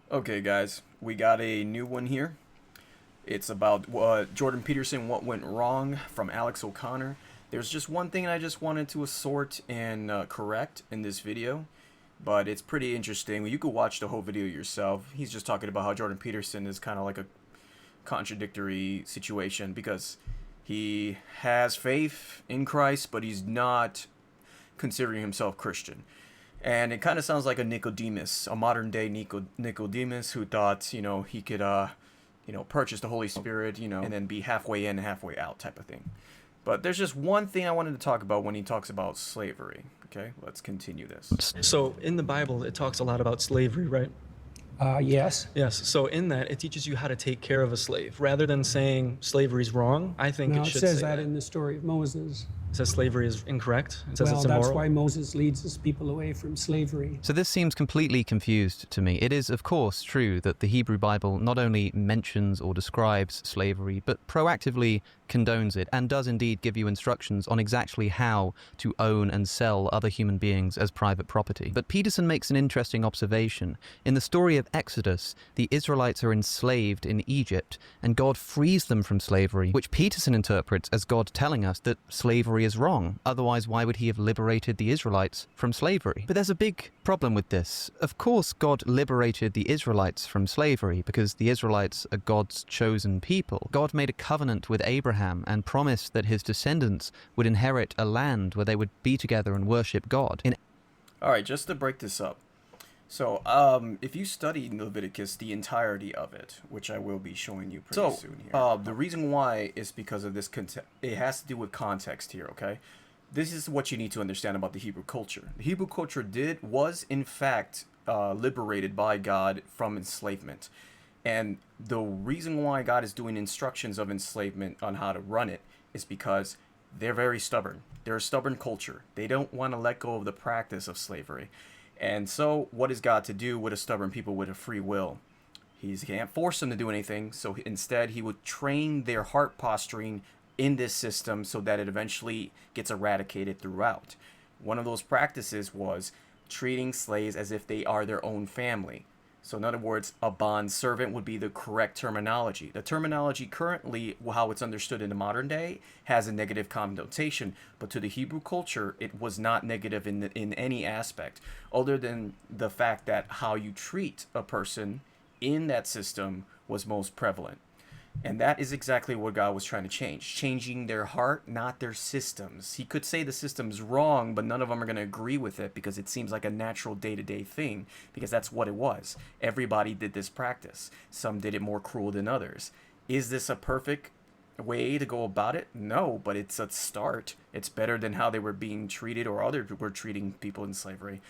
Okay, guys, we got a new one here. It's about Jordan Peterson, what went wrong from Alex O'Connor. There's just one thing I just wanted to assort and correct in this video, but it's pretty interesting. You could watch the whole video yourself. He's just talking about how Jordan Peterson is kind of like a contradictory situation because he has faith in Christ, but he's not considering himself Christian. And it kind of sounds like a Nicodemus, a modern day Nicodemus who thought, he could, purchase the Holy Spirit, and then be halfway in, halfway out type of thing. But there's just one thing I wanted to talk about when he talks about slavery. Okay, let's continue this. So in the Bible, it talks a lot about slavery, right? Yes. Yes. So in that, it teaches you how to take care of a slave. Rather than saying slavery is wrong, I think No, it it should says say that in the story of Moses. It says slavery is incorrect. It says Well, it's immoral. that's why Moses leads his people away from slavery. So this seems completely confused to me. It is, of course, true that the Hebrew Bible not only mentions or describes slavery, but proactively condones it and does indeed give you instructions on exactly how to own and sell other human beings as private property. But Peterson makes an interesting observation. In the story of Exodus, the Israelites are enslaved in Egypt, and God frees them from slavery, which Peterson interprets as God telling us that slavery is wrong. Otherwise, why would he have liberated the Israelites from slavery? But there's a big problem with this. Of course, God liberated the Israelites from slavery because the Israelites are God's chosen people. God made a covenant with Abraham and promised that his descendants would inherit a land where they would be together and worship God. All right, just to break this up. So, if you study Leviticus, the entirety of it, which I will be showing you pretty soon here. The reason why is because of this it has to do with context here, okay? This is what you need to understand about the Hebrew culture. The Hebrew culture was in fact liberated by God from enslavement. And the reason why God is doing instructions of enslavement on how to run it is because they're very stubborn. They're a stubborn culture. They don't want to let go of the practice of slavery. And so what is God to do with a stubborn people with a free will? He can't force them to do anything. So instead, he would train their heart posturing in this system so that it eventually gets eradicated throughout. One of those practices was treating slaves as if they are their own family. So in other words, a bond servant would be the correct terminology. The terminology currently, how it's understood in the modern day, has a negative connotation, but to the Hebrew culture, it was not negative in any aspect, other than the fact that how you treat a person in that system was most prevalent. And that is exactly what God was trying to change. Changing their heart, not their systems. He could say the system's wrong, but none of them are going to agree with it because it seems like a natural day-to-day thing, because that's what it was. Everybody did this practice. Some did it more cruel than others. Is this a perfect way to go about it? No, but it's a start. It's better than how they were being treated or others were treating people in slavery.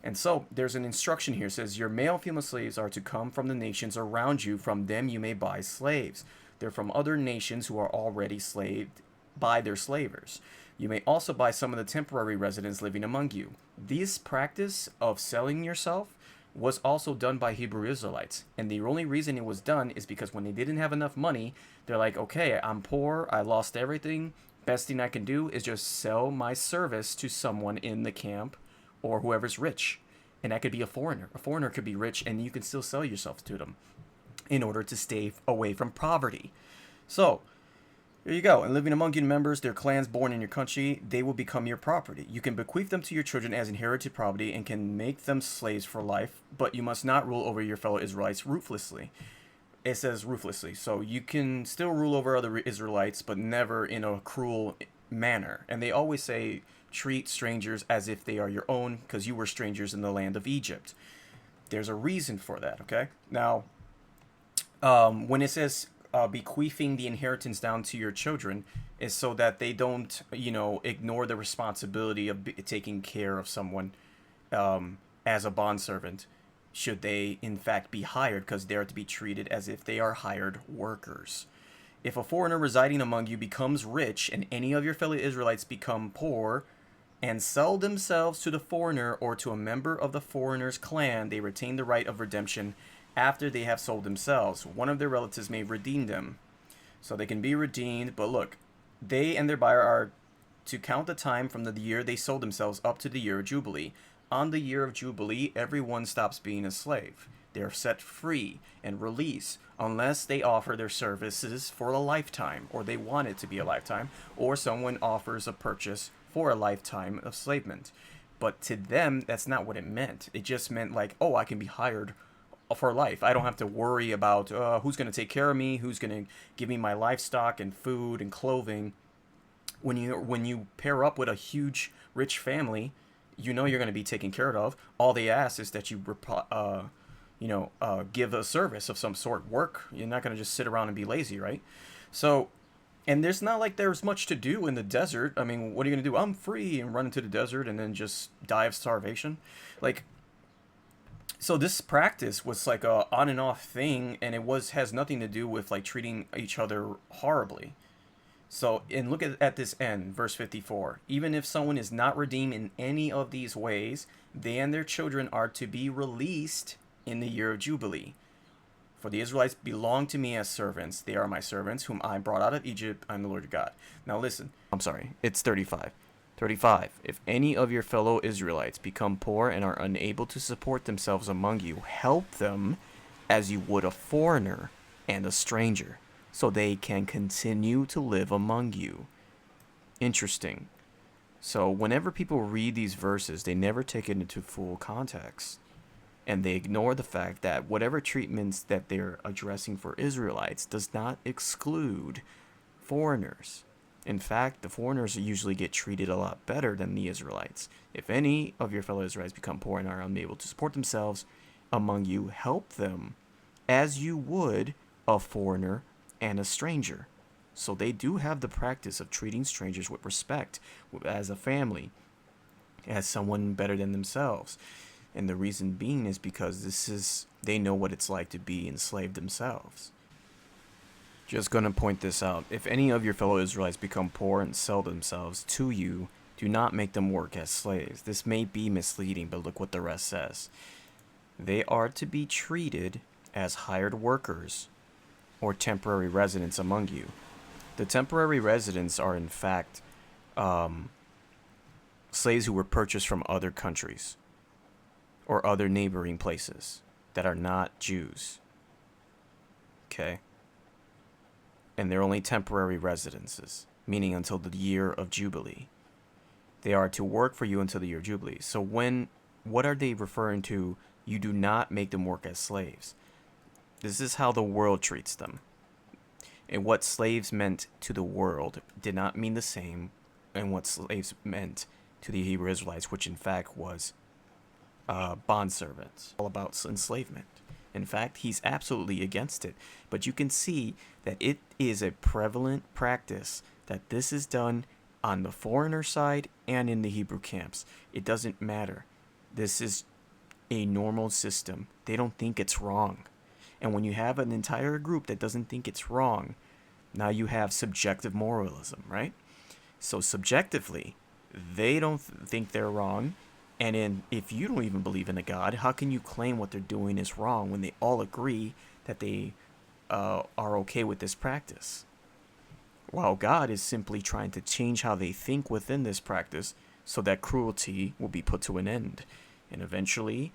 And so there's an instruction here. It says, your male and female slaves are to come from the nations around you. From them you may buy slaves. They're from other nations who are already slaved by their slavers. You may also buy some of the temporary residents living among you. This practice of selling yourself was also done by Hebrew Israelites. And the only reason it was done is because when they didn't have enough money, they're like, okay, I'm poor, I lost everything. Best thing I can do is just sell my service to someone in the camp or whoever's rich. And that could be a foreigner. A foreigner could be rich and you can still sell yourself to them in order to stay away from poverty. So, there you go. And living among you members, their clans born in your country, they will become your property. You can bequeath them to your children as inherited property and can make them slaves for life, but you must not rule over your fellow Israelites ruthlessly. It says ruthlessly. So you can still rule over other Israelites, but never in a cruel manner. And they always say, treat strangers as if they are your own, because you were strangers in the land of Egypt. There's a reason for that, okay? Now, when it says bequeathing the inheritance down to your children, is so that they don't, ignore the responsibility of taking care of someone as a bondservant, should they in fact be hired, because they are to be treated as if they are hired workers. If a foreigner residing among you becomes rich and any of your fellow Israelites become poor and sell themselves to the foreigner or to a member of the foreigner's clan, they retain the right of redemption after they have sold themselves. One of their relatives may redeem them. So they can be redeemed, but look, they and their buyer are to count the time from the year they sold themselves up to the year of Jubilee. On the year of Jubilee, everyone stops being a slave. They're set free and released unless they offer their services for a lifetime, or they want it to be a lifetime, or someone offers a purchase for a lifetime of enslavement. But to them, that's not what it meant. It just meant like, oh, I can be hired for life. I don't have to worry about who's going to take care of me, who's going to give me my livestock and food and clothing. When you pair up with a huge rich family, you know you're going to be taken care of. All they ask is that you give a service of some sort, work. You're not going to just sit around and be lazy, right? So, and there's not like there's much to do in the desert. I mean, what are you going to do? I'm free, and run into the desert and then just die of starvation. Like, so this practice was like a on and off thing, and has nothing to do with like treating each other horribly. So, and look at this end, verse 54. Even if someone is not redeemed in any of these ways, they and their children are to be released in the year of Jubilee. For the Israelites belong to me as servants. They are my servants, whom I brought out of Egypt. I'm the Lord your God. Now listen. I'm sorry. It's 35. 35. If any of your fellow Israelites become poor and are unable to support themselves among you, help them as you would a foreigner and a stranger, so they can continue to live among you. Interesting. So whenever people read these verses, they never take it into full context. And they ignore the fact that whatever treatments that they're addressing for Israelites does not exclude foreigners. In fact, the foreigners usually get treated a lot better than the Israelites. If any of your fellow Israelites become poor and are unable to support themselves among you, help them as you would a foreigner and a stranger. So they do have the practice of treating strangers with respect, as a family, as someone better than themselves. And the reason being is because they know what it's like to be enslaved themselves. Just going to point this out. If any of your fellow Israelites become poor and sell themselves to you, do not make them work as slaves. This may be misleading, but look what the rest says. They are to be treated as hired workers or temporary residents among you. The temporary residents are in fact slaves who were purchased from other countries or other neighboring places that are not Jews. Okay? And they're only temporary residences, meaning until the year of Jubilee. They are to work for you until the year of Jubilee. So what are they referring to? You do not make them work as slaves. This is how the world treats them. And what slaves meant to the world did not mean the same and what slaves meant to the Hebrew Israelites, which in fact was bondservants. All about enslavement. In fact, he's absolutely against it. But you can see that it is a prevalent practice that this is done on the foreigner side and in the Hebrew camps. It doesn't matter. This is a normal system. They don't think it's wrong. And when you have an entire group that doesn't think it's wrong, now you have subjective moralism, right? So subjectively, they don't think they're wrong. And if you don't even believe in a God, how can you claim what they're doing is wrong when they all agree that they are okay with this practice? While God is simply trying to change how they think within this practice so that cruelty will be put to an end. And eventually,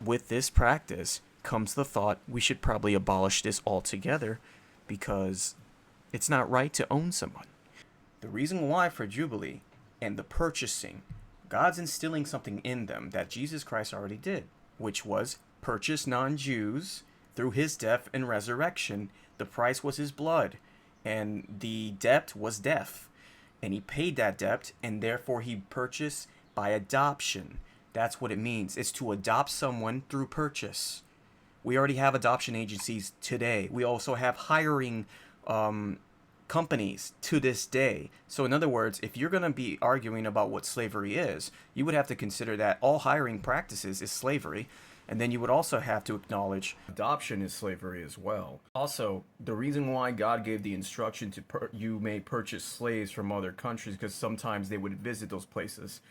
with this practice comes the thought we should probably abolish this altogether because it's not right to own someone. The reason why for Jubilee and the purchasing, God's instilling something in them that Jesus Christ already did, which was purchase non-Jews through his death and resurrection. The price was his blood, and the debt was death. And he paid that debt, and therefore he purchased by adoption. That's what it means. It's to adopt someone through purchase. We already have adoption agencies today. We also have hiring companies to this day. So in other words, if you're going to be arguing about what slavery is, you would have to consider that all hiring practices is slavery. And then you would also have to acknowledge adoption is slavery as well. Also, the reason why God gave the instruction to you may purchase slaves from other countries, because sometimes they would visit those places.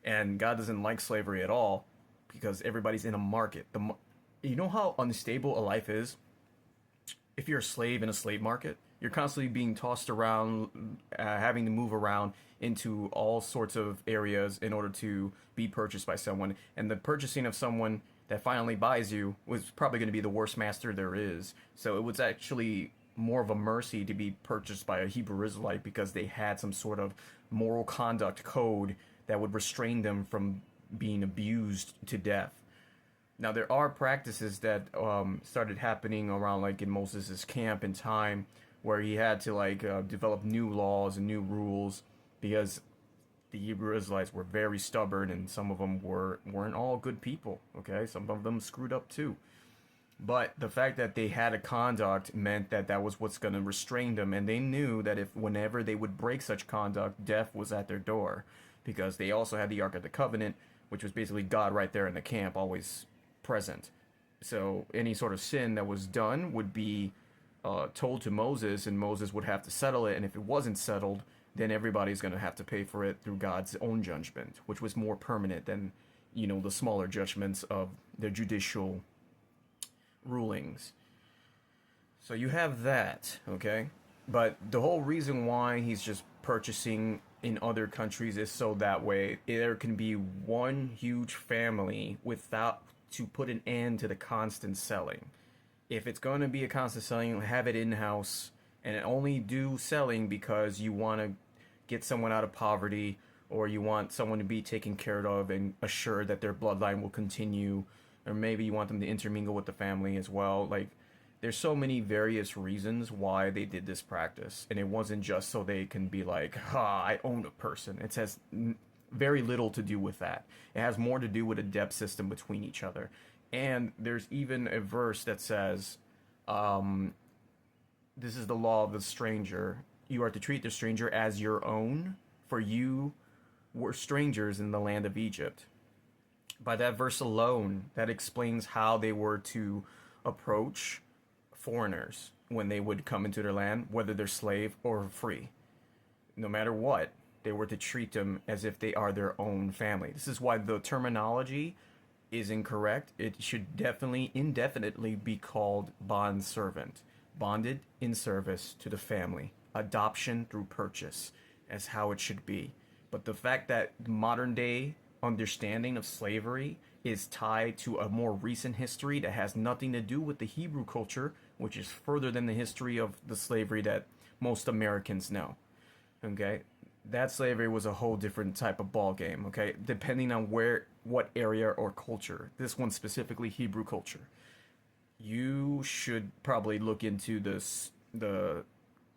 And God doesn't like slavery at all because everybody's in a market. You know how unstable a life is? If you're a slave in a slave market, you're constantly being tossed around, having to move around into all sorts of areas in order to be purchased by someone. And the purchasing of someone that finally buys you was probably going to be the worst master there is. So it was actually more of a mercy to be purchased by a Hebrew Israelite because they had some sort of moral conduct code that would restrain them from being abused to death. Now there are practices that started happening around like in Moses' camp in time where he had to like develop new laws and new rules because the Hebrew Israelites were very stubborn and some of them weren't all good people. Okay, some of them screwed up too. But the fact that they had a conduct meant that that was what's going to restrain them, and they knew that if whenever they would break such conduct, death was at their door, because they also had the Ark of the Covenant, which was basically God right there in the camp, always present. So any sort of sin that was done would be told to Moses, and Moses would have to settle it, and if it wasn't settled, then everybody's going to have to pay for it through God's own judgment, which was more permanent than, you know, the smaller judgments of the judicial rulings. So you have that, okay? But the whole reason why he's just purchasing in other countries is so that way there can be one huge family without to put an end to the constant selling. If it's going to be a constant selling, have it in-house and only do selling because you want to get someone out of poverty or you want someone to be taken care of and assured that their bloodline will continue, or maybe you want them to intermingle with the family as well. Like, there's so many various reasons why they did this practice, and it wasn't just so they can be like, I own a person. It has very little to do with that. It has more to do with a debt system between each other. And there's even a verse that says, this is the law of the stranger. You are to treat the stranger as your own, for you were strangers in the land of Egypt. By that verse alone, that explains how they were to approach foreigners when they would come into their land, whether they're slave or free. No matter what, they were to treat them as if they are their own family. This is why the terminology is incorrect. It should definitely, indefinitely be called bond servant. Bonded in service to the family. Adoption through purchase as how it should be. But the fact that modern day understanding of slavery is tied to a more recent history that has nothing to do with the Hebrew culture, which is further than the history of the slavery that most Americans know. Okay? That slavery was a whole different type of ball game, okay? Depending on what area or culture. This one specifically Hebrew culture. You should probably look into the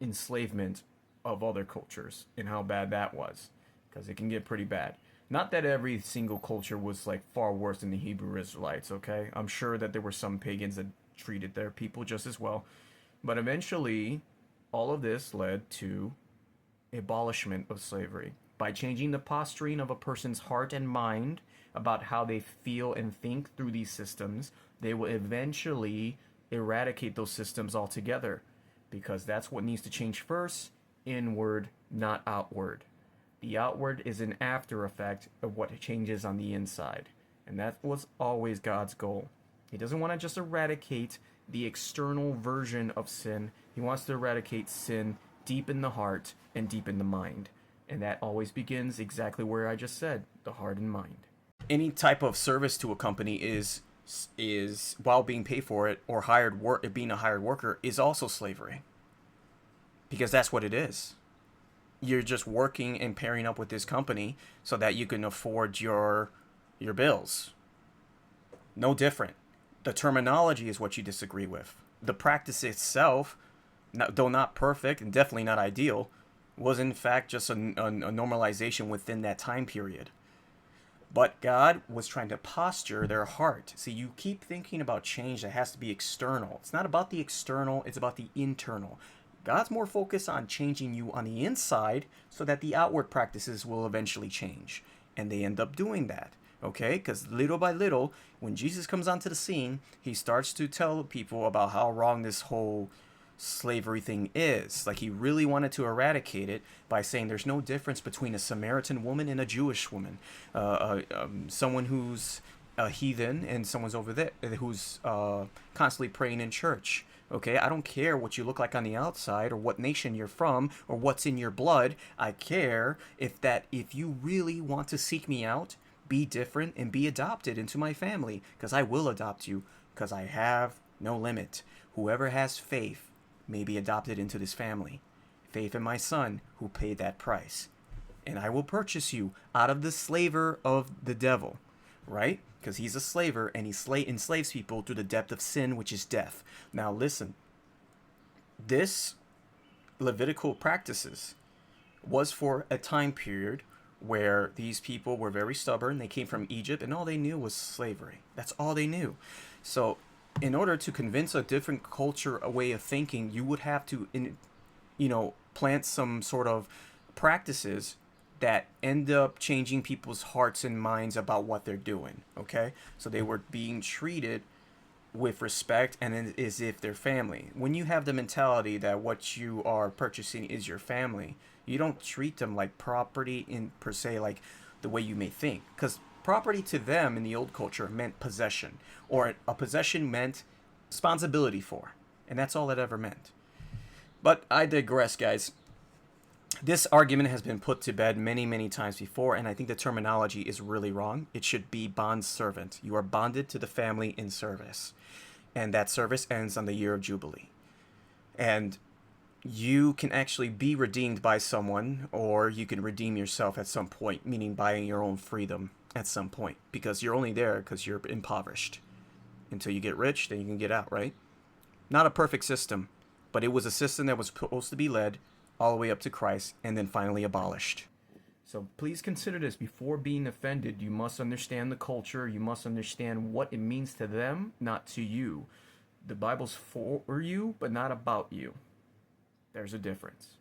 enslavement of other cultures and how bad that was, because it can get pretty bad. Not that every single culture was like far worse than the Hebrew Israelites, okay? I'm sure that there were some pagans that treated their people just as well. But eventually, all of this led to abolishment of slavery. By changing the posturing of a person's heart and mind about how they feel and think through these systems, they will eventually eradicate those systems altogether. Because that's what needs to change first, inward, not outward. The outward is an after effect of what changes on the inside. And that was always God's goal. He doesn't want to just eradicate the external version of sin. He wants to eradicate sin deep in the heart and deep in the mind. And that always begins exactly where I just said, the heart and mind. Any type of service to a company is while being paid for it or being a hired worker is also slavery. Because that's what it is. You're just working and pairing up with this company so that you can afford your bills. No different. The terminology is what you disagree with. The practice itself, though not perfect and definitely not ideal, was in fact just a normalization within that time period. But God was trying to posture their heart. See, you keep thinking about change that has to be external. It's not about the external, it's about the internal. God's more focused on changing you on the inside so that the outward practices will eventually change. And they end up doing that, okay? Because little by little, when Jesus comes onto the scene, he starts to tell people about how wrong this whole slavery thing is. Like, he really wanted to eradicate it by saying there's no difference between a Samaritan woman and a Jewish woman. Someone who's a heathen and someone's over there who's constantly praying in church. Okay, I don't care what you look like on the outside or what nation you're from or what's in your blood. I care if you really want to seek me out, be different and be adopted into my family, because I will adopt you, because I have no limit. Whoever has faith may be adopted into this family. Faith in my son who paid that price. And I will purchase you out of the slaver of the devil, right? Because he's a slaver and he enslaves people to the depth of sin, which is death. Now listen, this Levitical practices was for a time period where these people were very stubborn. They came from Egypt and all they knew was slavery. That's all they knew. So in order to convince a different culture, a way of thinking, you would have to, plant some sort of practices that end up changing people's hearts and minds about what they're doing. Okay, so they were being treated with respect and as if they're family. When you have the mentality that what you are purchasing is your family, you don't treat them like property in per se, like the way you may think, because property to them in the old culture meant possession, or a possession meant responsibility for, and that's all it ever meant. But I digress, guys. This argument has been put to bed many, many times before, and I think the terminology is really wrong. It should be bond servant. You are bonded to the family in service, and that service ends on the year of Jubilee. And you can actually be redeemed by someone, or you can redeem yourself at some point, meaning buying your own freedom at some point, because you're only there because you're impoverished. Until you get rich, then you can get out, right? Not a perfect system, but it was a system that was supposed to be led all the way up to Christ and then finally abolished. So please consider this. Before being offended, you must understand the culture. You must understand what it means to them, not to you. The Bible's for you, but not about you. There's a difference.